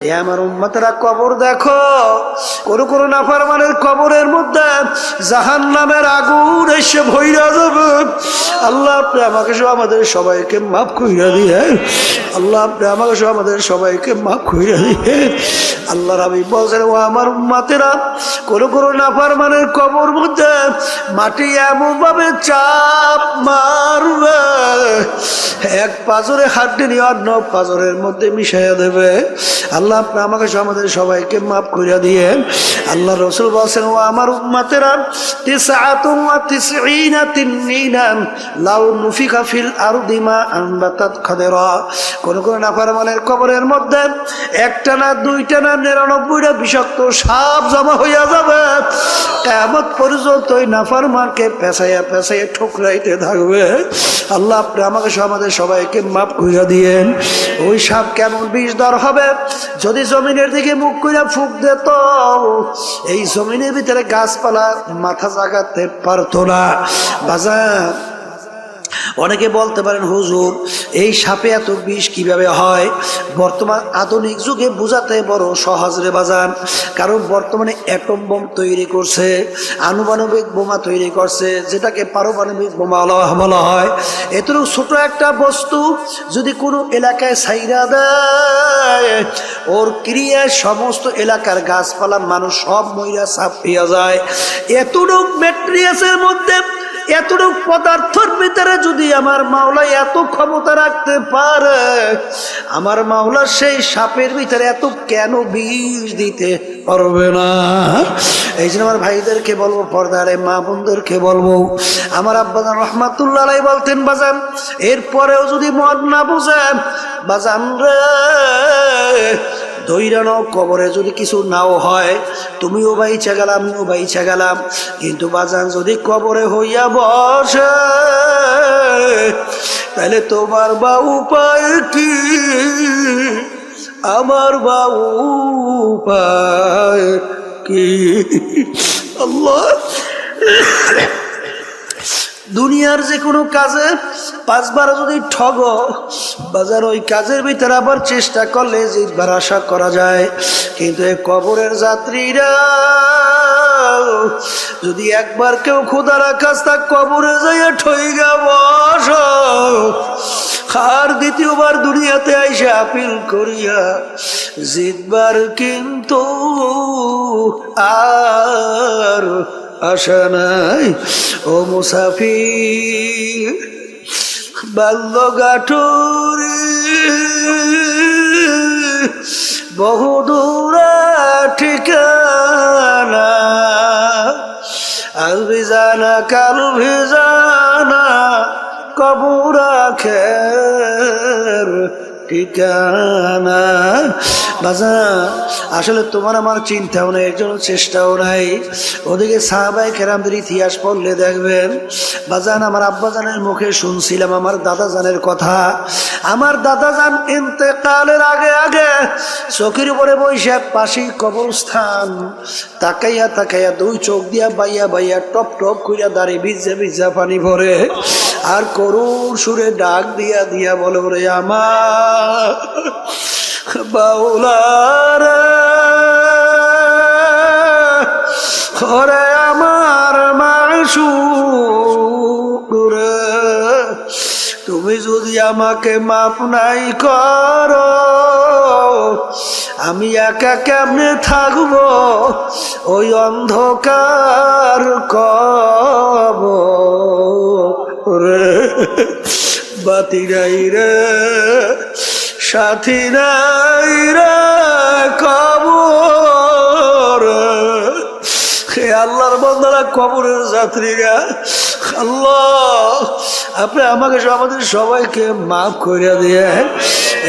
এ আমার উম্মতেরা কবর দেখো, কোন কোন নাফরমানের কবরের মধ্যে জাহান্নামের আগুন এসে ভইরা যাবে। আল্লাহ আপনি আমাকে সহ আমাদের সবাইকে মাফ কইরা দিয়ে, আল্লাহ আপনি আমাকে সহ আমাদের সবাইকে মাফ কইরা দিয়ে। আল্লাহর হাবিব বলেন, ও আমার উম্মতেরা, কোন কোন নাফরমানের কবর মধ্যে মাটি এমন ভাবে চাপ মারবে, এক পাজরে হাড্ডি নিয়ে অন্য পাজরের মধ্যে মিশাইয়া দেবে। আল্লাহ আপনি আমাকে সহ আমাদের সবাইকে মাফ করিয়া দিয়ে। আল্লাহ রসুল বলছেন, ও আমার উম্মতেরা, তিসআতুন ওয়া তিসঈনা তিননিনান লাউ নুফিখা ফিল আরদি মা আনবাতাত খাদিরা। কোন কোন নাফরমানের কবরের মধ্যে একটা না দুইটা না 99টা বিষাক্ত সাপ জমা হইয়া যাবে। কিয়ামত পর্যন্ত ওই নাফরমানকে পেঁচাইয়া পেঁচাইয়া ঠোকরাইতে থাকবে। আল্লাহ আপনি আমাকে সহ আমাদের সবাইকে মাফ করিয়া দিয়েন। ওই সাপ কেমন বিষধর হবে, যদি জমিনের দিকে মুখ কইরা ফুঁক দিত, এই জমিনের ভিতরে গাছপালা মাথা জাগাতে পারতো না। বাজার অনেকে বলতে পারেন, হুজুর এই সাপে এত বিষ কিভাবে হয়? বর্তমান আধুনিক যুগে বোঝাতে বড় সহজ রে বাজান, কারণ বর্তমানে অ্যাটম বোম তৈরি করছে, আনুপানবিক বোমা তৈরি করছে, যেটাকে পারমাণবিক বোমা বলা হয়। এতটুকু ছোট একটা বস্তু যদি কোনো এলাকায় ছাইরা দেয়, ওর ক্রিয়ায় সমস্ত এলাকার গাছপালা মানুষ সব মইরা সাপ পেয়ে যায়। এতটুকু ম্যাটেরিয়ালসের মধ্যে, এতটুকু পদার্থের ভিতরে যদি আমার মাওলা এত ক্ষমতা রাখতে পারে, আমার মাওলা সেই সাপের ভিতরে এত কেন বিষ দিতে পারবে না? এই জন্য আমার ভাইদেরকে বলবো, পর্দারে মা বোনদেরকে বলবো, আমার আব্বাজান রহমাতুল্লাহ আলাইহি বলতেন, বাজান এরপরেও যদি মন না বুঝেন, বাজান রে দৈরানো কবরে যদি কিছু নাও হয়, তুমিও বাইচা গেলাম, আমিও বাইচা গেলাম, কিন্তু বাজান যদি কবরে হইয়া বসে, তাহলে তোমার বা উপায় কি, আমার বা উপায় কি? আল্লাহ, দুনিয়ার যে কোনো কাজে 5 বার যদি ঠগ বাজার, ওই কাজের ভিতরে আবার চেষ্টা করলে জিতবার আশা করা যায়। কিন্তু এই কবরের যাত্রীরা যদি একবার কেউ খোদার কাছ তা কবরে যাইয়া ঠইগা বস, আর দ্বিতীয়বার দুনিয়াতে আইসা আপিল করিয়া জিতবার কিন্তু আর আশা নাই। ও মুসাফির বাল্যগাঠুরি বহুদূর ঠিকানা, আজ ভিজানা কাল ভিজানা কবর আখের ঠিকানা। বাজার আসলে তোমার আমার চিন্তাও নেই, এর জন্য চেষ্টাও নাই। ওদিকে সাহাবায়ে কেরামদের ইতিহাস পড়লে দেখবেন বাজান, আমার আব্বাজানের মুখে শুনছিলাম আমার দাদাজানের কথা। আমার দাদাজান ইন্তেকালের আগে আগে চোখের উপরে বৈশাখ পাশেই কবরস্থান, তাকাইয়া তাকাইয়া 2 চোখ দিয়া বাইয়া বাইয়া টপ টপ কইরা দাঁড়িয়ে ভিজা ভিজা পানি ভরে, আর করুণ সুরে ডাক দিয়া দিয়া বলে, ওরে আমার বাউলারে, ওরে আমার মাশউক রে, তুমি যদি আমাকে মাফ নাই করো, আমি একা কেমনে থাকবো ওই অন্ধকার কবরে? বাতি নাই রে, সাথী নাই রে কবর। হে আল্লাহর বান্দারা, কবরের যাত্রীরা, আল্লাহ আপনি আমাকে আমাদের সবাইকে মাফ করে দিয়ে।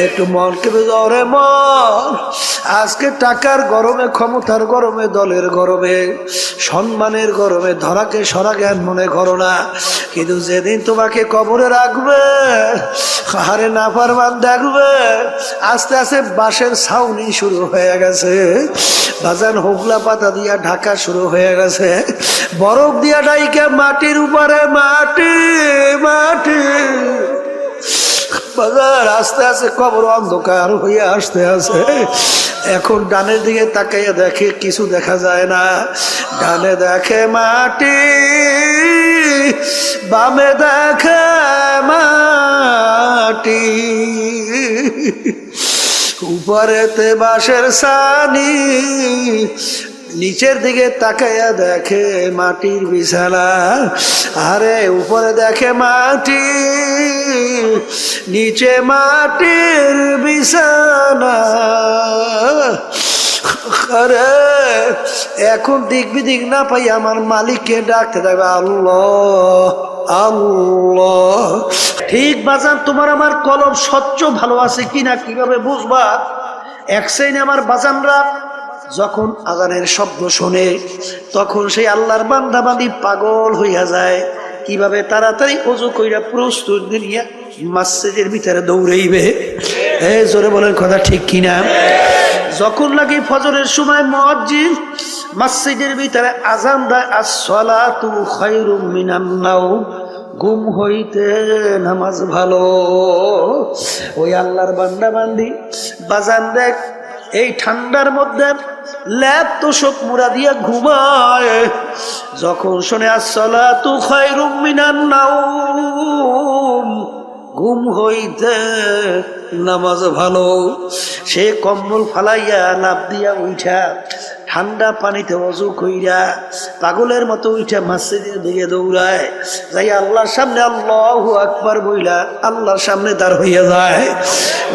একটু মনকে রে মন, আজকে টাকার গরমে, ক্ষমতার গরমে, দলের গরমে, সম্মানের গরমে ধরাকে সরা জ্ঞান মনে করো না, কিন্তু যেদিন তোমাকে কবরে রাখবে, হারে নাফরমান দেখবে আস্তে আস্তে বাঁশের ছাউনি শুরু হয়ে গেছে, বাজান হোগলা পাতা দিয়া ঢাকা শুরু হয়ে গেছে, বরফ দিয়া ডাইকে মাটির উপরে মাটি মাটি, বাজার আস্তে আস্তে কবর অন্ধকার হয়ে আসতে আছে। এখন ডানের দিকে তাকাইয়া দেখে কিছু দেখা যায় না, ডানে দেখে মাটি, বামে দেখে মাটি, উপরেতে বাঁশের ছানি, নিচের দিকে তাকাইয়া দেখে মাটির বিছানা। আরে উপরে দেখে মাটি, নিচে মাটির বিছানা। আরে এখন দিক বিদিক না পাই আমার মালিককে ডাকতে থাকবে, আল্লাহ আল্লাহ। ঠিক বাজান, তোমার আমার কলব স্বচ্ছ ভালো আছে কিনা কিভাবে বুঝবা? এক শ্রেণী আমার বাজানরা যখন আজানের শব্দ শোনে তখন সেই আল্লাহর বান্দা বান্দি পাগল হইয়া যায়, কিভাবে তাড়াতাড়ি ওযু কইরা প্রস্তুত নিয়া মসজিদের ভিতরে দৌড়াইবে। জোরে বলেন কথা ঠিক কিনা? যখন লাগে ফজরের সময় মুয়াজ্জিন মসজিদের ভিতরে আজান দেয়, আসসালাতু খায়রুম মিনান নাওম, ঘুম হইতে নামাজ ভালো। ওই আল্লাহর বান্দা বান্দি বাজান দেখ এই ঠান্ডার মধ্যে ল্যাপ তোষক মুড়া দিয়া ঘুমায়, যখন শুনে আসসালাতু খায়রুম মিনান নাওম, ঘুম হইতে নামাজ ভালো, সে কম্বল ফালাইয়া লাফ দিয়া উঠা ঠান্ডা পানিতে ওযু কইরা পাগলের মতো উঠা মসজিদের দিকে দৌড়ায়, যাই আল্লাহর সামনে আল্লাহু আকবার বইলা আল্লাহর সামনে দাঁড় হইয়া যায়।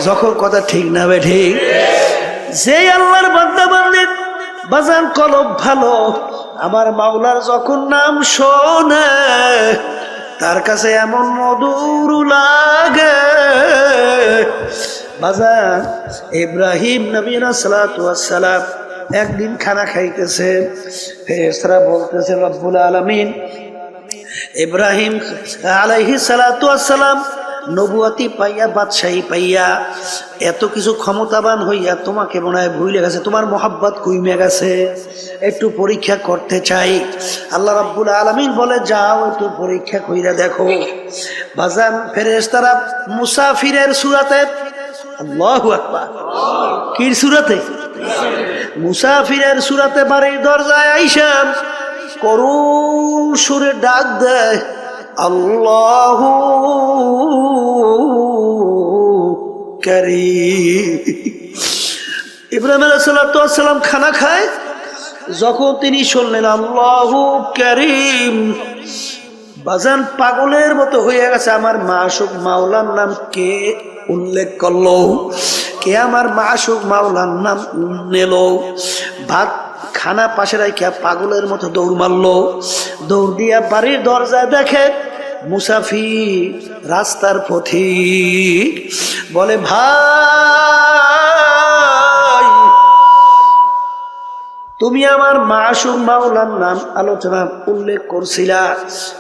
যখন কথা ঠিক না বে ঠিক, যে আল্লাহর বান্দা বান্দি বাজান কলব ভালো, আমার মাওলার যখন নাম শোনে তার কাছে এমন মধুর লাগে। বাজান ইব্রাহিম নবী সালাতু ওয়াস সালাম একদিন খানা খাইতেছে, ফেরেশতারা বলতেছে রব্বুল আলামিন ইব্রাহিম আলাইহিস সালাতু ওয়াস সালাম নবুয়াতি পাইয়া বাদশাহী পাইয়া এত কিছু ক্ষমতাবান হইয়া তোমাকে মনে হয় ভুলে গেছে, তোমার মোহাব্বত কইমে গেছে, একটু পরীক্ষা করতে চাই। আল্লাহ রাব্বুল আলামিন বলে যাও একটু পরীক্ষা কইরা দেখো। বাজান ফেরেশতারা মুসাফিরের সূরাতে, আল্লাহু আকবার, কি সূরাতে? মুসাফিরের সূরাতে বাড়ির দরজায় আইসা করুণ সুরে ডাক দেয়, আল্লাহু কারীম। ইব্রাহিম আলাইহিস সালাতু ওয়াস সালাম খানা খায়, যখন তিনি শুনলেন আল্লাহু কারীম, বাজান পাগলের মতো হয়ে গেছে। আমার মাশুক মাওলার নাম কে উল্লেখ করলো, কে আমার মাশুক মাওলার নাম নিল। ভাত খানা পাশে রাখিয়া পাগলের মতো দৌড় মারলো, দৌড় দিয়া বাড়ির দরজায় দেখে মুসাফির রাস্তার পথিক, বলে ভাই তুমি আমার মাশুক মাওলার নাম আলোচনা উল্লেখ করছিলা,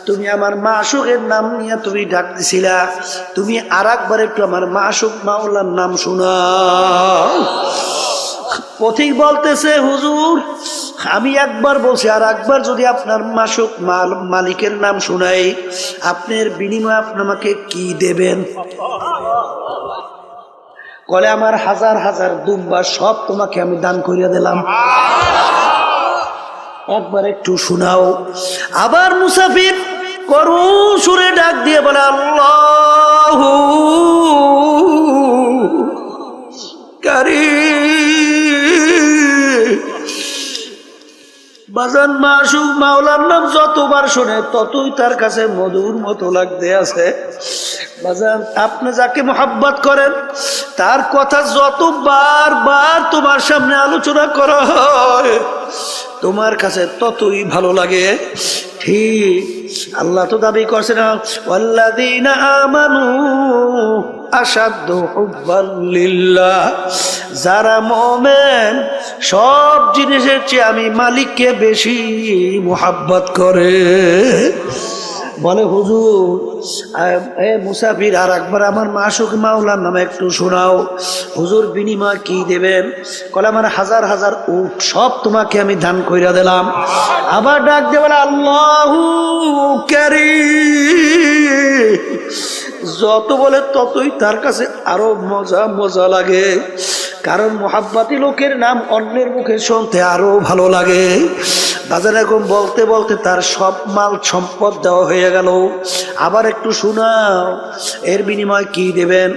তুমি আমার মাশুকের নাম নিয়ে তুমি ডাক দিছিলা, তুমি আর একবার একটু আমার মাশুক মাওলার নাম শোনাও। পথিক বলতেছে হুজুর আমি একবার বলছি, আর একবার যদি আপনার মাশুক মালিকের নাম শুনাই আপনার বিনিময়ে আপনি আমাকে কি দেবেন? বলে আমার হাজার হাজার দুম্বা সব তোমাকে আমি দান করিয়া দিলাম, একবার একটু শোনাও। আবার মুসাফির করুণ সুরে ডাক দিয়ে বলে আল্লাহু কারীম। বাজান মাশুক মাওলার নাম যতবার শোনে ততই তার কাছে মধুর মতো লাগতে আছে। বাজান আপনি যাকে মোহাব্বত করেন তার কথা যতবার বার তোমার সামনে আলোচনা করা হয় তোমার কাছে ততই ভালো লাগে। ঠিক আল্লাহ তো দাবি করছে না, ওয়াল্লাযীনা আমানু আশাদ্দু হুব্বান লিল্লাহ, যারা মুমিন সব জিনিসের চেয়ে আমি মালিককে বেশি মোহাব্বত করে। বলে হুজুর মুসাফির আর একবার আমার মাশুক মাওলার নামে একটু শোনাও। হুজুর বিনিময় কি দেবেন? বলে আমার হাজার হাজার উট সব তোমাকে আমি দান কইরা দিলাম। আবার ডাক দিয়ে বলে আল্লাহু কারীম। যত বলে ততই তার কাছে আরো মজা মজা লাগে। কারণ মোহাব্বতি লোকের নাম অন্যের মুখে শুনতে আরো ভালো লাগে। বাজার এরকম বলতে বলতে তার সব মাল সম্পদ দেওয়া হয়ে গেল। আবার একটু শোনাও, এর বিনিময় কি দেবেন?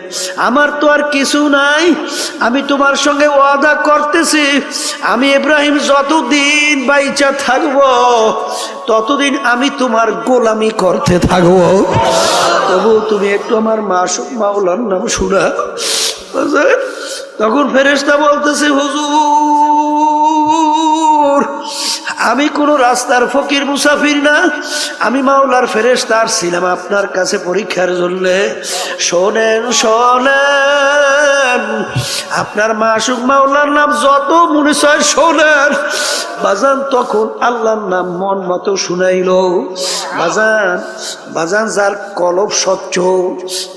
আমার তো আর কিছু নাই, আমি তোমার সঙ্গে ওয়াদা করতেছি, আমি ইব্রাহিম যতদিন বাইচা থাকবো ততদিন আমি তোমার গোলামি করতে থাকবো। তবু তুমি একটু আমার মাসুক মাওলার নাম শোনা। তখন ফেরেশতা বলতেছে, হুজুর আমি কোন রাস্তার ফকির মুসাফির না, আমি মাওলার ফেরেশতা ছিলাম আপনার কাছে পরীক্ষার জন্য। শোনেন শোনেন, আপনার মাসুক মাওলার নাম যত মনে চায় শোনেন। বাজান তখন আল্লাহর নাম মন মতো শুনাইল। বাজান বাজান যার কলব স্বচ্ছ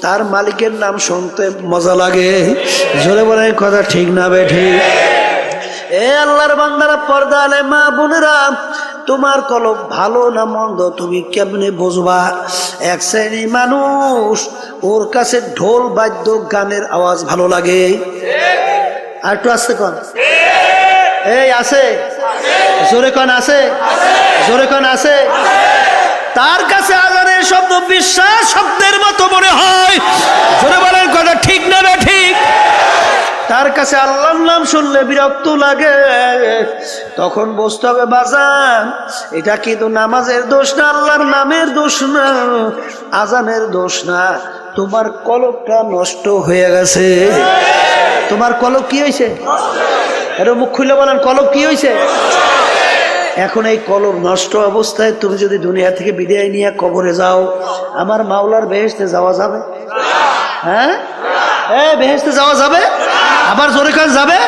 তার মালিকের নাম শুনতে মজা লাগে। জোরে বলে কথা ঠিক না বেঠি? এ আল্লাহর বান্দারা, পর্দা আলে মা বোনেরা, তোমার কলব ভালো না মন্দ তুমি কেমনে বুঝবা? এক শ্রেণী মানুষ, ওর কাছে ঢোল বাদ্য গানের আওয়াজ ভালো লাগে। আর একটু আসতে কন, এই আছে জোরে কন, আছে জোরে কন, আছে। তার কাছে আজানের শব্দ বিশ্বাস শব্দের মতো মনে হয়। জোরে বলেন কথা ঠিক না ঠিক? তার কাছে আল্লাহর নাম শুনলে বিরক্ত লাগে। তখন বুঝতে হবে বাজান, এটা কিন্তু নামাজের দোষ না, আল্লাহর নামের দোষ না, আজানের দোষ না, তোমার কলবটা নষ্ট হয়ে গেছে। তোমার কলব কি হয়েছে? এটা মুখ খুলে বলেন, কলব কি হয়েছে? এখন এই কলব নষ্ট অবস্থায় তুমি যদি দুনিয়া থেকে বিদায় নিয়ে কবরে যাও, আমার মাওলার বেহেশতে যাওয়া যাবে? হ্যাঁ, বেহেশতে যাওয়া যাবে? আবার জোরে কাজ যাবে?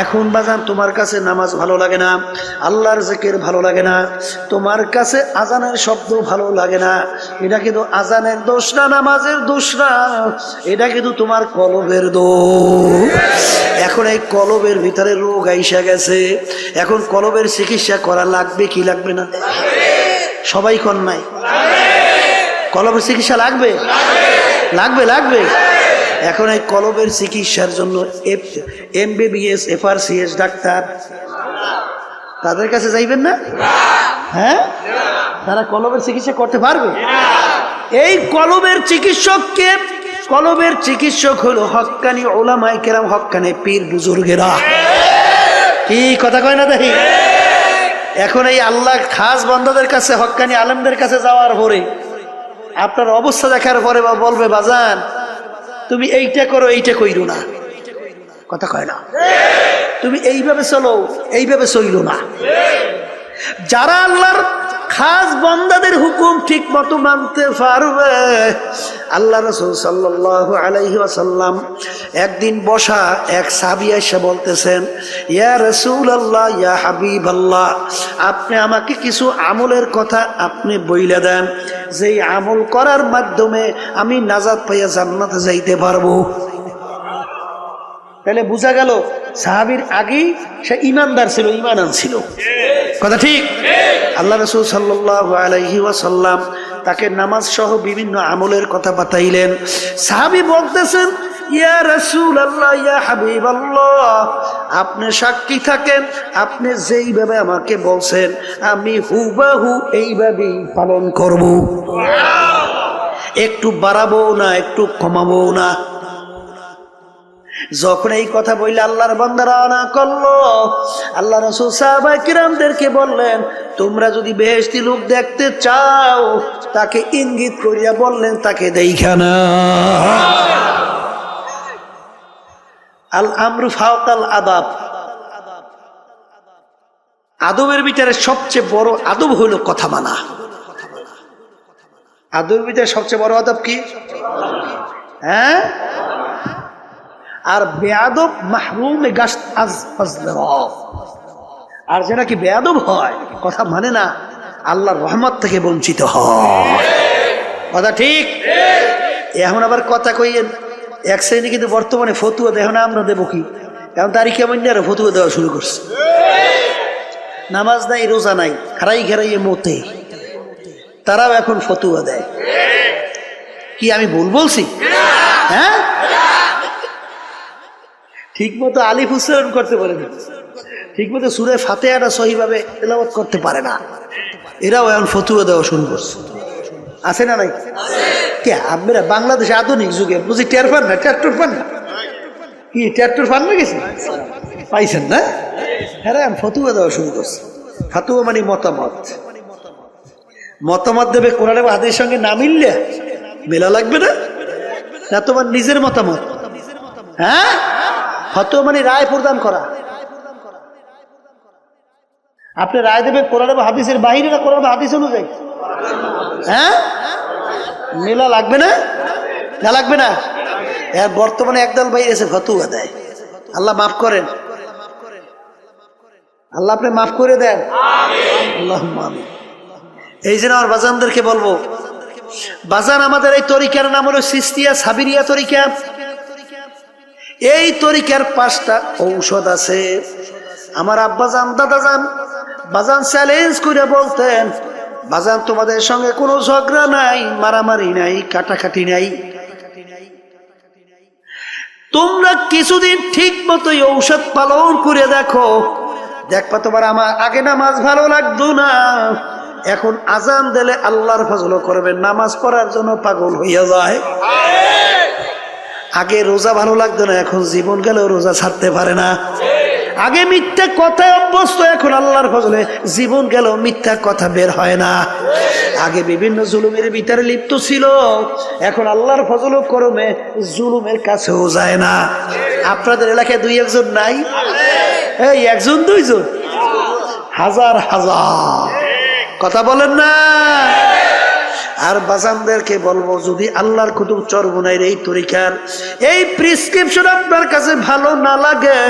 এখন বাজান তোমার কাছে নামাজ ভালো লাগে না, আল্লাহর জিকির ভালো লাগে না, তোমার কাছে আজানের শব্দ ভালো লাগে না, এটা কিন্তু আজানের দোষ না, নামাজের দোষ না, এটা কিন্তু তোমার কলবের দোষ। এখন এই কলবের ভিতরে রোগ আইসা গেছে। এখন কলবের চিকিৎসা করা লাগবে কি লাগবে না? সবাই কন নাই? কলবের চিকিৎসা লাগবে, লাগবে, লাগবে। এখন এই কলবের চিকিৎসার জন্য MBBS FRCS ডাক্তার, তাদের কাছে যাইবেন না? হ্যাঁ, তারা কলবের চিকিৎসা করতে পারবে? এই কলবের চিকিৎসককে, কলবের চিকিৎসক হলো হক্কানি উলামায়ে কেরাম, হক্কানি পীর বুজুর্গেরা। কি কথা কয় না দেখি? এখন এই আল্লাহ খাস বান্দাদের কাছে, হক্কানি আলেমদের কাছে যাওয়ার পরে আপনার অবস্থা দেখার পরে বলবে, বাজান তুমি এইটা করো, এইটা কইরো না। কথা কয় না? তুমি এইভাবে চলো, এইভাবে চইলো না। যারা আল্লাহর খাস বান্দাদের হুকুম ঠিক মতো মানতে পারবে, আল্লাহ রাসূল সাল্লাল্লাহু আলাইহি ওয়াসাল্লাম একদিন বসা এক সাহাবী এসে বলতেছেন, ইয়া রাসূলুল্লাহ, ইয়া হাবিবাল্লাহ, আপনি আমাকে কিছু আমলের কথা আপনি বইলা দেন, যেই আমল করার মাধ্যমে আমি নাজাত পাইয়া জান্নাতে যাইতে পারবো। তাহলে বোঝা গেল সাহাবীর আগেই সে ইমানদার ছিল, ইমান আনছিল। কথা ঠিক? আল্লাহ রাসূল সাল্লাল্লাহু আলাইহি ওয়াসাল্লাম তাকে নামাজ সহ বিভিন্ন আমলের কথা বাতাইলেন। সাহাবী বলতেছেন, ইয়া রাসূলুল্লাহ, ইয়া হাবিবাল্লাহ, আপনি সাক্ষী থাকেন, আপনি যেইভাবে আমাকে বলছেন আমি হুবহু এইভাবেই পালন করব, একটু বাড়াবো না, একটু কমাবো না। যখন এই কথা বললে আল্লাহর বান্দারা না করলো, আল্লাহ রাসূল সাহাবায়ে কিরামদেরকে বললেন, তোমরা যদি বেহেশতি লোক দেখতে চাও তাকে ইঙ্গিত করিয়া বললেন, তাকে দেইখা না। আল আমরু ফাওকাল আদাব, আদবের ভিতরে সবচেয়ে বড় আদব হলো কথা মানা। আদবের ভিতরে সবচেয়ে বড় আদব কি? হ্যাঁ, আর বেয়াদব মাহরুমে গাশত আজ ফজলহ, আর যে নাকি বেয়াদব হয়, কথা মানে না, আল্লাহর রহমত থেকে বঞ্চিত হয়। কথা ঠিক? এখন আবার কথা কইয়েন, এক শ্রেণী কিন্তু বর্তমানে ফতুয়া দেয় না, আমরা দেবো কি? এখন তারই কেমন আরো ফতুয়া দেওয়া শুরু করছে। নামাজ নাই, রোজা নাই, খারাই ঘেরাইয়ে মতে, তারাও এখন ফতুয়া দেয়। কি আমি ভুল বলছি? হ্যাঁ, ঠিক মতো আলিফ উচ্চারণ করতে পারে না, ঠিক মতো সূরা ফাতিহাটা সহিভাবে তেলাওয়াত করতে পারে না, এরাও এখন ফতুয়া দেওয়া শুরু করছে। আছে না নাই? কে আপনারা বাংলাদেশে আধুনিক যুগে বুঝি টের পান না? ট্রাক্টর পান না? কি ট্রাক্টর পান না গেছে? পাইছেন না? হ্যাঁ, এখন ফতুয়া দেওয়া শুরু করছে। ফতুয়া মানে মতামত। মতামত দেবে কোরআন এবং হাদিসের সঙ্গে না মিললে মেলা লাগবে না? না তোমার নিজের মতামত? হ্যাঁ, ফতোয়া মানে রায় প্রদান করা। আপনি রায় দেবেন কোরআন এবং হাদিসের বাইরে না কোরআন এবং হাদিস অনুযায়ী? হ্যাঁ, মেলা লাগবে না? না লাগবে না? বর্তমানে একদল ভাই এসে ফতোয়া দেয়। আল্লাহ মাফ করেন, আল্লাহ আপনি মাফ করে দেন। আল্লাহুম্মা আমিন। এই জন্য আমার বাজানদেরকে বলবো, বাজান আমাদের এই তরিকার নাম হলো সিস্তিয়া সাবিরিয়া তরিকা। এই তরিকার 5টা ঔষধ আছে। আমার আব্বাজান দাদাজান বাজান চ্যালেঞ্জ করে বলতেন, বাজান তোমাদের সঙ্গে কোনো ঝগড়া নাই, মারামারি নাই, কাটাকাটি নাই, তোমরা কিছুদিন ঠিক মতো ঔষধ পালন করে দেখো, দেখবা তোমার আমার আগে নামাজ ভালো লাগতো না, এখন আজান দিলে আল্লাহর ফজল করবে, নামাজ পড়ার জন্য পাগল হইয়া যায়। আগে রোজা ভালো লাগতো না, এখন জীবন গেলেও রোজা ছাড়তে পারে না। আগে মিথ্যা কথায় অভ্যস্ত, এখন আল্লাহর ফজলে জীবন গেলেও মিথ্যা কথা বের হয় না। আগে বিভিন্ন জুলুমের ভিতরে লিপ্ত ছিল, এখন আল্লাহর ফজল করমে জুলুমের কাছেও যায় না। আপনাদের এলাকায় 2-1 নাই? এই 1 2 হাজার হাজার, কথা বলেন না? আর বাজানদেরকে বলবো, যদি আল্লাহর কুতুব চরমনাইয়ের এই তরিকার এই প্রেসক্রিপশন আপনার কাছে ভালো না লাগে,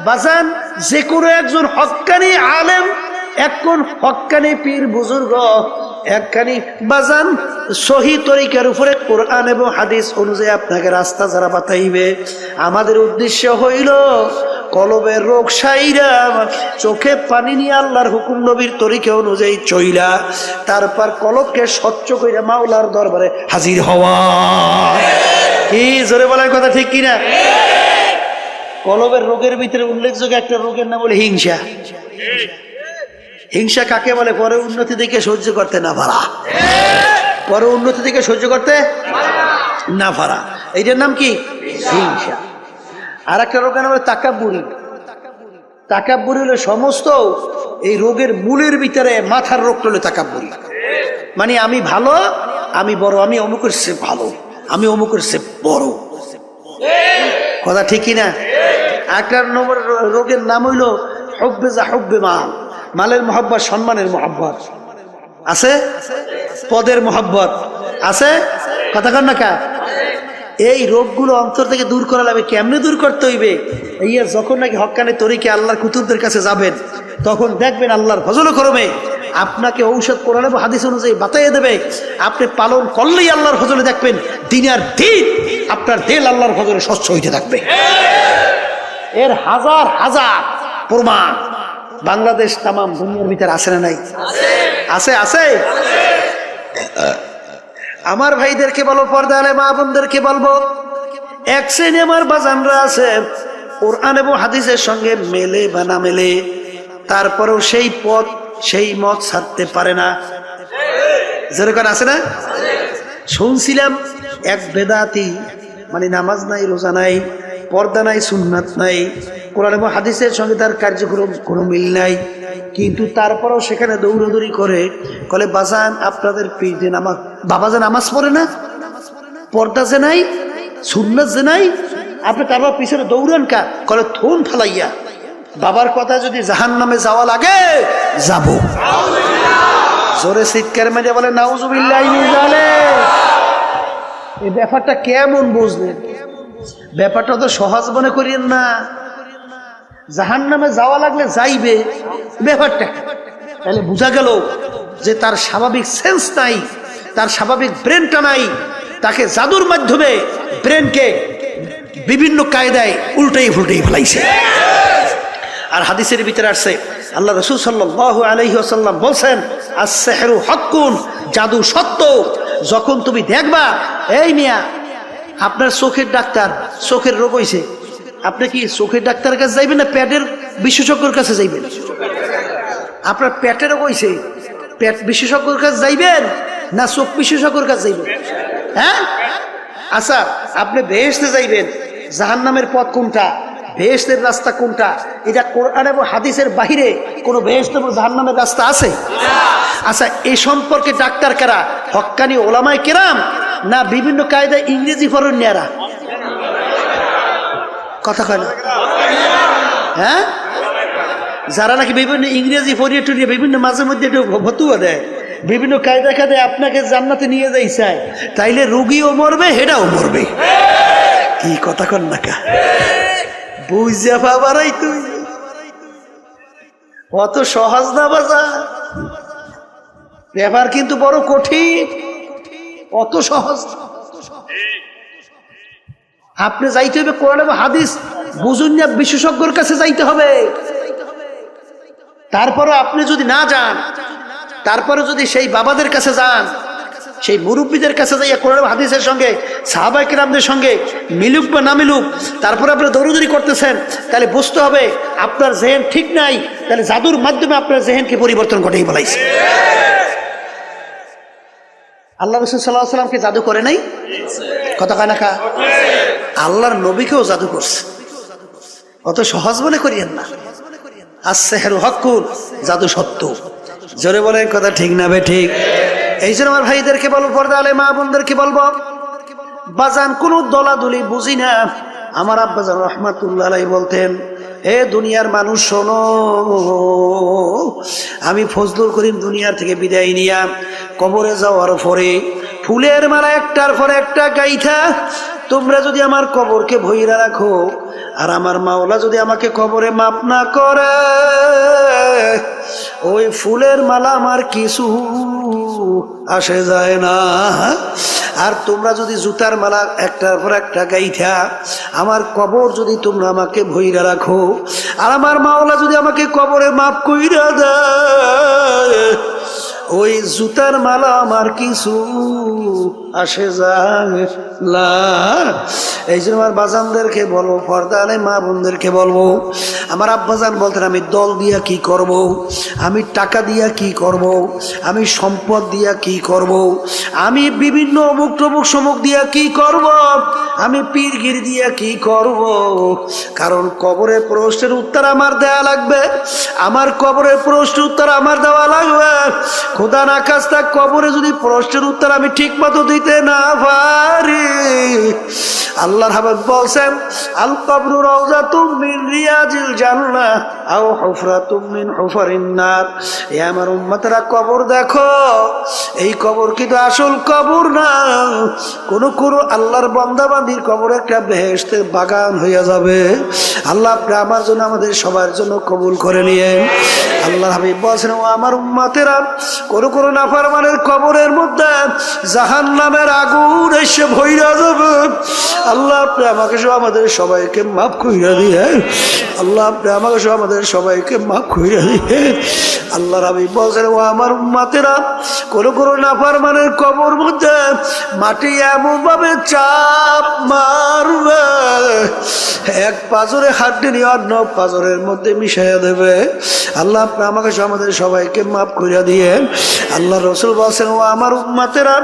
বাজান যে কোনো একজন হক্কানি আলেম, একজন হক্কানি পীর বুজুর্গ, একখানি বাজান সহি তরিকার উপরে কোরআন এবং হাদিস অনুযায়ী আপনাকে রাস্তা যারা বাতাইবে, আমাদের উদ্দেশ্য হইল কলবের রোগ সাইরা, চোখে পানি নিয়ে আল্লাহর হুকুম নবীর তরিকা অনুযায়ী চইলা, তারপর কলবকে স্বচ্ছ কইরা মাওলার দরবারে হাজির হওয়া। কি জোরে বলার কথা ঠিক কিনা? কলবের রোগের ভিতরে উল্লেখযোগ্য একটা রোগের নাম হলো হিংসা। হিংসা কাকে বলে? পরে উন্নতি দেখে সহ্য করতে না পারা, পরে উন্নতি দেখে সহ্য করতে না পারা, এইটার নাম কি? হিংসা। আর একটা রোগের নাম হলো তাকাব্বুরি। তাকাব্বুরি হলো সমস্ত এই রোগের মূলের ভিতরে মাথার রোগ হলো তাকাব্বুরি, মানে আমি ভালো, আমি বড়, আমি অমুকের সে ভালো, আমি অমুকের সে বড়। কথা ঠিক কিনা? একটা নম্বর রোগের নাম হইল হুব্বে যা হুব্বে মাল, মালের মহব্বত, সম্মানের মহব্বত আছে, পদের মহব্বত আছে, কথা কন না কা? এই রোগগুলো অন্তর থেকে দূর করা লাগবে। কেমনে দূর করতে হইবে? এই যখন নাকি হক্কানি তরিকে আল্লাহর কুতুবদের কাছে যাবেন, তখন দেখবেন আল্লাহর ফজল করমে আপনাকে ঔষধ কোরআন এবং হাদিস অনুযায়ী বাতাইয়ে দেবে। আপনি পালন করলেই আল্লাহর ফজলে দেখবেন দিনের দিন আপনার দিল আল্লাহর ফজলে স্বচ্ছ হইতে থাকবে। এর হাজার হাজার প্রমাণ বাংলাদেশ তাম দুনিয়ার ভিতরে আছে না নাই? আছে, আছে। আমার ভাইদেরকে বলবো, পর্দালে মা বোনদেরকে বলবো, এক শ্রেণী আমার বাজানরা আছে কোরআন এবং হাদিসের সঙ্গে মেলে বা না মেলে, তারপরেও সেই পথ সেই মত ছাড়তে পারে না। যেরকম আছে না? শুনছিলাম এক বেদাতি, মানে নামাজ নাই, রোজা নাই, পর্দা নাই, সুন্নাত নাই, কোরআন এবং হাদিসের সঙ্গে তার কার্যক্রম কোনো মিল নাই, কিন্তু তারপরেও সেখানে দৌড়াদৌড়ি করে বলে, বাজান আপনাদের পীর নামাজ, বাবা যে নামাজ পড়ে না, পর্দা যে নাই, সুন্নাত যে নাই, আপনি তারপর পিছনে দৌড়ান কা? বলে থুন ফালাইয়া, বাবার কথা যদি জাহান্নামে যাওয়া লাগে যাব। জোরে চিৎকার মেরে বলে নাউজুবিল্লাহ। এই ব্যাপারটা কেমন বুঝলেন? ব্যাপারটা তো সহজ মনে করিয়েন না। জাহান্নামে যাওয়া লাগলে যাইবে, ব্যাপারটা তাহলে বোঝা গেল যে তার স্বাভাবিক সেন্স নাই, তার স্বাভাবিক ব্রেনটা নাই, তাকে জাদুর মাধ্যমে ব্রেনকে বিভিন্ন কায়দায় উল্টেই ফুলটেই ফেলাইছে। আর হাদিসের ভিতরে আসছে, আল্লাহ রাসূল সাল্লাল্লাহু আলাইহি ওয়াসাল্লাম বলছেন, আস-সিহরু হাক্কুন, জাদু সত্য। যখন তুমি দেখবা, এই মিয়া আপনার চোখের ডাক্তার, চোখের রোগ হইছে, আপনি কি চোখের ডাক্তারের কাছে যাইবেন না পেটের বিশেষজ্ঞের কাছে যাইবেন? আপনার পেটেরও কইছে, পেট বিশেষজ্ঞের কাছে যাইবেন না চোখ বিশেষজ্ঞের কাছে যাইবেন? হ্যাঁ, আচ্ছা আপনি বেহেশতে যাইবেন, জাহান্নামের পথ কোনটা, বেহেশতের রাস্তা কোনটা, এটা কোরআন এবং হাদিসের বাহিরে কোনো বেহেশত এবং জাহান্নামের রাস্তা আছে? আচ্ছা এই সম্পর্কে ডাক্তার কারা, হক্কানি ওলামায়ে কেরাম না বিভিন্ন কায়দায় ইংরেজি ফরণ্যারা? কথা কয় না? হ্যাঁ, যারা নাকি বিভিন্ন ইংরেজি ফরিয়ে টুরিয়ে বিভিন্ন মাঝে মধ্যে একটু ভতুয়া দেয়, বিভিন্ন কায়দা কায়দায় আপনাকে জান্নাতে নিয়ে যাই চায়, তাইলে রুগীও মরবে হেডাও মরবে। কি কথা কন না কা, বুঝা পাবারাই তুই অত সহজ না বাজার, ব্যাপার কিন্তু বড় কঠিন, অত সহজ। আপনি যাইতে হবে কোরআন এবং হাদিস বুঝুন না, বিশেষজ্ঞর কাছে যাইতে হবে। তারপরে আপনি যদি না যান, তারপরে যদি সেই বাবাদের কাছে যান, সেই মুরব্বীদের কাছে যাইয়া কোরআন এবং হাদিসের সঙ্গে সাহাবায়ে কেরামদের সঙ্গে মিলুক বা না মিলুক, তারপরে আপনি দৌড়দৌড়ি করতেছেন, তাহলে বুঝতে হবে আপনার জেহেন ঠিক নাই, তাহলে জাদুর মাধ্যমে আপনার জেহেনকে পরিবর্তন ঘটেই বলাইছে। আল্লাহ রাসূল সাল্লাল্লাহু আলাইহি ওয়াসাল্লামকে জাদু করে নাই? কথা কয় না কা? আল্লাহর নবীকেও জাদু করছে, অত সহজ মনে করিয়েন না। আস-সিহরু হাক্কুন, জাদু সত্য। জোরে বলেন কথা ঠিক না বে ঠিক? এই জন্য আমার ভাইদেরকে বলবো, পর্দা আলে মা বোনদেরকে বলবো, বাজান কোনো দলাদলি বুঝি না। আমার আব্বাজান রাহমাতুল্লাহ আলাইহি বলতেন, হে দুনিয়ার মানুষ শোনো, আমি ফজলুল করিম দুনিয়ার থেকে বিদায় নিয়া কবরে যাওয়ার পরে ফুলের মালা একটার পর একটা গাইথা তোমরা যদি আমার কবরকে ভইরা রাখো, আর আমার মাওলা যদি আমাকে কবরে মাপ না করে, ওই ফুলের মালা আমার কিছু আসে যায় না। আর তোমরা যদি জুতার মালা একটার পর একটা গাইথা আমার কবর যদি তোমরা আমাকে ভইরা রাখো, আর আমার মাওলা যদি আমাকে কবরে মাপ কইরা দেয়, ওই জুতার মালা আমার কিছু আসে যায় না। এই জন্য আমার বাজানদেরকে বলবো, পর্দা আলে মা বোনদেরকে বলবো, আমার আব্বাজান বলতেন আমি দল দিয়া কি করব, আমি টাকা দিয়া কি করব, আমি সম্পদ দিয়া কি করব, আমি বিভিন্ন অমুক টমুক সমুক দিয়া কি করব, আমি পীরগিরি দিয়া কি করব। কারণ কবরের প্রশ্নের উত্তর আমার দেয়া লাগবে, আমার কবরের প্রশ্নের উত্তর আমার দেওয়া লাগবে। খোদা না খাস্তা কবরে যদি প্রশ্নের উত্তর আমি ঠিক মতো দিতে না পারি, আল্লাহর হাবিব বলছেন, আল কবরু রাউযাতুম মিন রিয়াজিল জান্নাহ আও হুফরাতুম মিন হুফারিন নার। এ আমার উম্মতরা, কবর দেখো, এই কবর কিন্তু আসল কবর না, কোন আল্লাহর বান্দাবান্দির কবর একটা বেহেশতের বাগান হইয়া যাবে। আল্লাহ আপনি আমার জন্য আমাদের সবার জন্য কবুল করে নিয়েন। আল্লাহর হাবিব বলছেন, ও আমার উম্মতেরা, কোন নাফরমানের কবরের মধ্যে জাহান্নামের আগুন এসে ভইরা যাবে। আল্লাহ আপনি আমাকে সহ আমাদের সবাইকে মাফ কইরা দিয়ে, আল্লাহ আপনি আমাকে সহ আমাদের সবাইকে মাফ কইরা দিয়ে। আল্লাহর হাবিব বলছেন, ও আমার উম্মতেরা, কোন নাফরমানের কবর মধ্যে মাটি এমন ভাবে চাপ মারবে, এক পাজরে হাড্ডি নিয়ে অন্য পাজরের মধ্যে মিশাইয়া দেবে। আল্লাহ আপনি আমাকে সহ আমাদের সবাইকে মাফ কইরা দিয়ে। আল্লাহ রাসূল বলেন, ও আমার উম্মতেরা,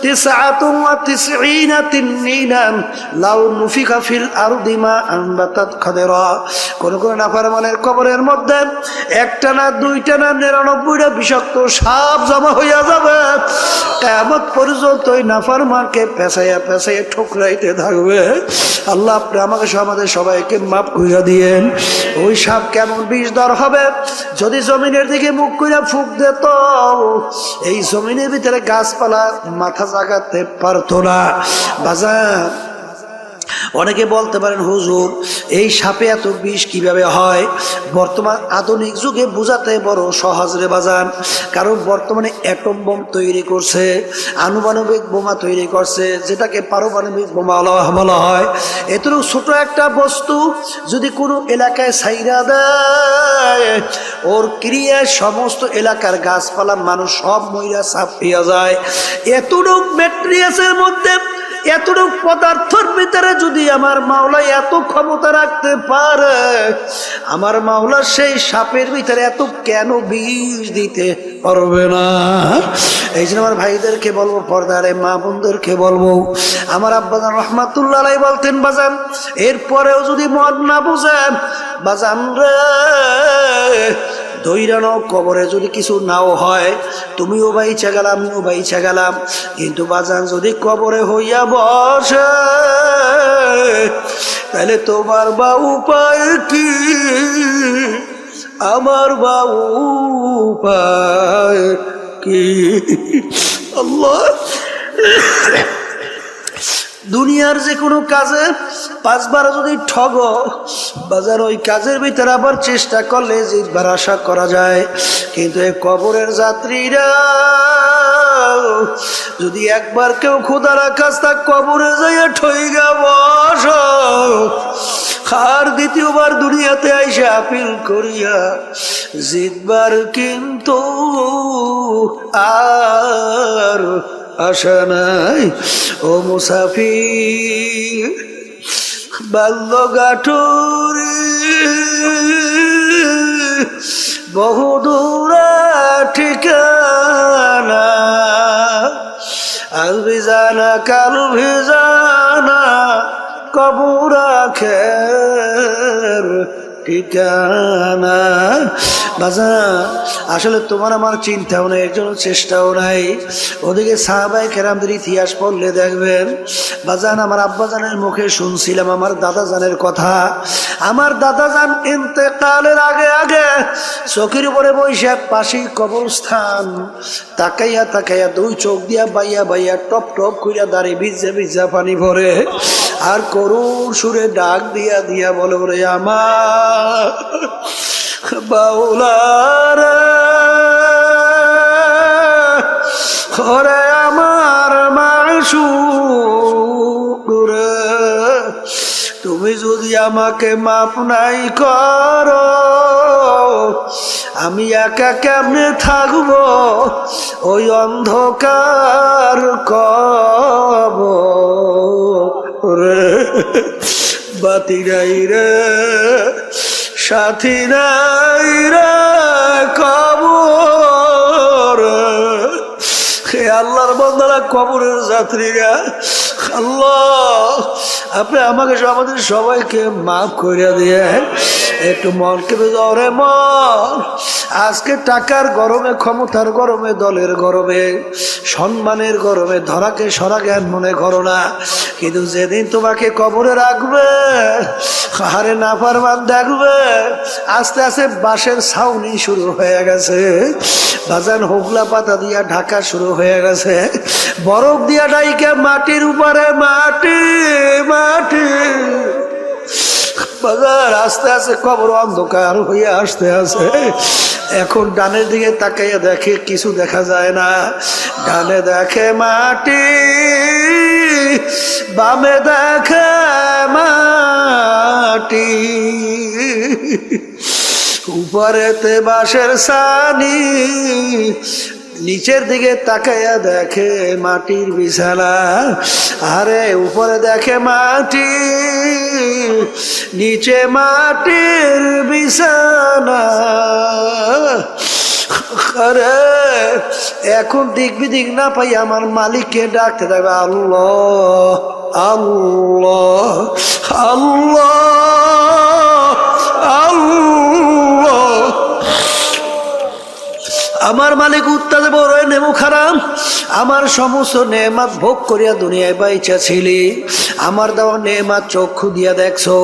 99 তিননিনান লাউ নুফিকা ফিল আরদি মা আনবাতাত খাদরা। কোন নাফরমানের কবরের মধ্যে একটা না দুইটা না 99টা বিষাক্ত সাপ জমা হইয়া যাবে। কিয়ামত পর্যন্ত ওই নাফরমানকে পেঁচাইয়া পেঁচাইয়া ঠুকরাইতে থাকবে। আল্লাহ আপনি আমাকে সহ আমাদের সবাইকে মাফ কইরা দিয়েন। ওই সাপ কেমন বিষধর হবে, যদি জমিনের দিকে মুখ কইরা ফুঁক দিত, এই জমিনের ভিতরে গাছপালা মাথা জাগাতে পারতো না। বাজার অনেকে বলতে পারেন, হুজুর এই সাপে এত বিষ কিভাবে হয়? বর্তমান আধুনিক যুগে বোঝাতে বড় সহজ রে বাজান, কারণ বর্তমানে অ্যাটম বোম তৈরি করছে, আনুপানবিক বোমা তৈরি করছে, যেটাকে পারমাণবিক বোমা বলা হয়। এতটুকু ছোট একটা বস্তু যদি কোনো এলাকায় ছাইরা দেয়, ওর ক্রিয়ায় সমস্ত এলাকার গাছপালা মানুষ সব মইরা ছাপিয়া যায়। এতটুকু ম্যাট্রিয়াসের মধ্যে এতটুকু পদার্থের ভিতরে যদি আমার মাওলা এত ক্ষমতা রাখতে পারে, আমার মাওলা সেই সাপের ভিতরে এত কেন বিষ দিতে পারবে না? এই জন্য আমার ভাইদেরকে বলবো, পর্দারে মা বোনদেরকে বলবো, আমার আব্বাজান রহমাতুল্লাহ আলাইহি বলতেন, বাজান এরপরেও যদি মন না বুঝেন, বাজান রে দৈরানো কবরে যদি কিছু নাও হয়, তুমিও বাইচা গেলাম, আমিও বাইচা গেলাম, কিন্তু বাজান যদি কবরে হইয়া বসে, তাহলে তোমার বা উপায় কি, আমার বা উপায় কি? আল্লাহ, দুনিয়ার যে কোনো কাজে 5 বার যদি ঠগ, বাজার ওই কাজের ভিতরে আবার চেষ্টা করলে জিতবার আশা করা যায়, কিন্তু এই কবরের যাত্রীরা যদি একবার কেউ খোদার কাজটা কবরে যাইয়া ঠইগা বস, আর দ্বিতীয়বার দুনিয়াতে আইসা আপিল করিয়া জিতবার কিন্তু আর আশা নাই। ও মুসাফির বাল্যগাঠুরি বহুদূর ঠিকানা, আল ভিজানা কাল ভিজানা কবর আখের ঠিকানা। বাজান আসলে তোমার আমার চিন্তাও নাই, একজন চেষ্টাও নাই। ওদিকে সাহাবায়ে কেরামদের ইতিহাস পড়লে দেখবেন, বাজান আমার আব্বাজানের মুখে শুনছিলাম আমার দাদাজানের কথা। আমার দাদাজান ইন্তেকালের আগে আগে চোখের উপরে বৈশাখ পাশেই কবরস্থান, তাকাইয়া তাকাইয়া 2 চোখ দিয়া বাইয়া বাইয়া টপ টপ কইরা দাঁড়িয়ে ভিজা ভিজা পানি ভরে, আর করুণ সুরে ডাক দিয়া দিয়া বলে, ওরে আমার বাউলারা, ওরে আমার মাশউক রে, তুমি যদি আমাকে মাফ নাই করো, আমি একা কেমনে থাকবো ওই অন্ধকার কবরে? বাতি নাই রে, সাথী নাই রে কবর। হে আল্লাহর বান্দারা, কবরের যাত্রীরা, আল্লাহ আপনি আমাকে আমাদের সবাইকে মাফ করে দিয়ে একটু মনকে বেজরে মন। আজকে টাকার গরমে, ক্ষমতার গরমে, দলের গরমে, সম্মানের গরমে ধরাকে সরা জ্ঞান মনে করো না, কিন্তু যেদিন তোমাকে কবরে রাখবে, হারে নাফরমান দেখবে আস্তে আস্তে বাঁশের ছাউনি শুরু হয়ে গেছে, বাজান হোগলা পাতা দিয়া ঢাকা শুরু হয়ে গেছে, বরফ দিয়া ডাইকে মাটির উপরে মাটি মাটি, বাজার আস্তে আস্তে কবর অন্ধকার হয়ে আসতে আসে। এখন ডানের দিকে তাকাইয়া দেখে কিছু দেখা যায় না, ডানে দেখে মাটি, বামে দেখে মাটি, উপরেতে বাঁশের ছানি, নিচের দিকে তাকাইয়া দেখে মাটির বিছানা, আরে উপরে দেখে মাটি, নিচে মাটির বিছানা। আরে এখন দিক বিদিক না পাই আমার মালিককে ডাকতে থাকবে, আল্লাহ আল্লাহ আল্লাহ আল্লাহ। আমার মালিক উত্তাদে বড় নেমু খারাম, আমার সমস্ত নেমাত ভোগ করিয়া দুনিয়ায় বাইচা ছিলি, আমার দেওয়া নেমাত চক্ষু দিয়া দেখছো,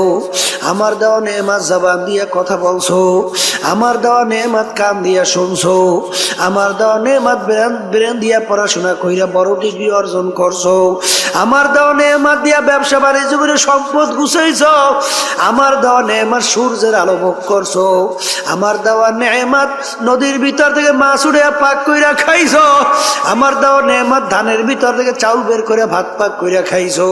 আমার দেওয়া নেমাত জবান দিয়া কথা বলছো, আমার দেওয়া নেমাত কান দিয়া শুনছো, আমার দেওয়া নেমাত ব্রেন দিয়া পড়াশোনা কইরা বড় ডিগ্রি অর্জন করছো, আমার দেওয়া নেমাত দিয়া ব্যবসা বাণিজ্য করে সম্পদ গুছাইছ, আমার দেওয়া নেমাত সূর্যের আলো ভোগ করছো, আমার দেওয়া নেমাত নদীর ভিতর থেকে মাছ উড়ে পাক কইরা খাইছো, আমার দেওয়া নেমাত ধানের ভিতর থেকে চাউল বের করে ভাত পাক কইরা খাইছো,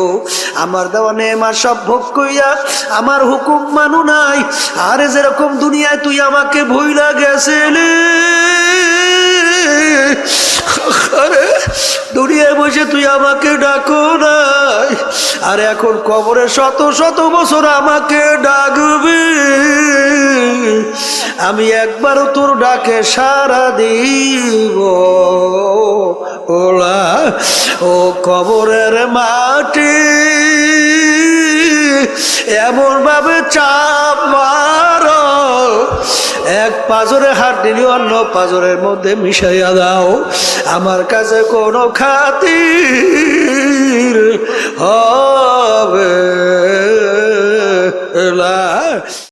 আমার দেওয়া নেমাত সব ভোগ কইরা আমার হুকুম মানু নাই। আরে যেরকম দুনিয়ায় তুই আমাকে ভুইলা গেছিলি, আরে দুনিয়ায় বসে তুই আমাকে ডাকো নাই, আর এখন কবরে শত শত বছর আমাকে ডাকবি, আমি একবারও তোর ডাকে সাড়া দিব ওলা। ও কবরের মাটি এমন ভাবে চাপ মারো, এক পাজরে হাত দিলি অন্য পাজরের মধ্যে মিশাইয়া দাও, আমার কাছে কোনো খাতির হবে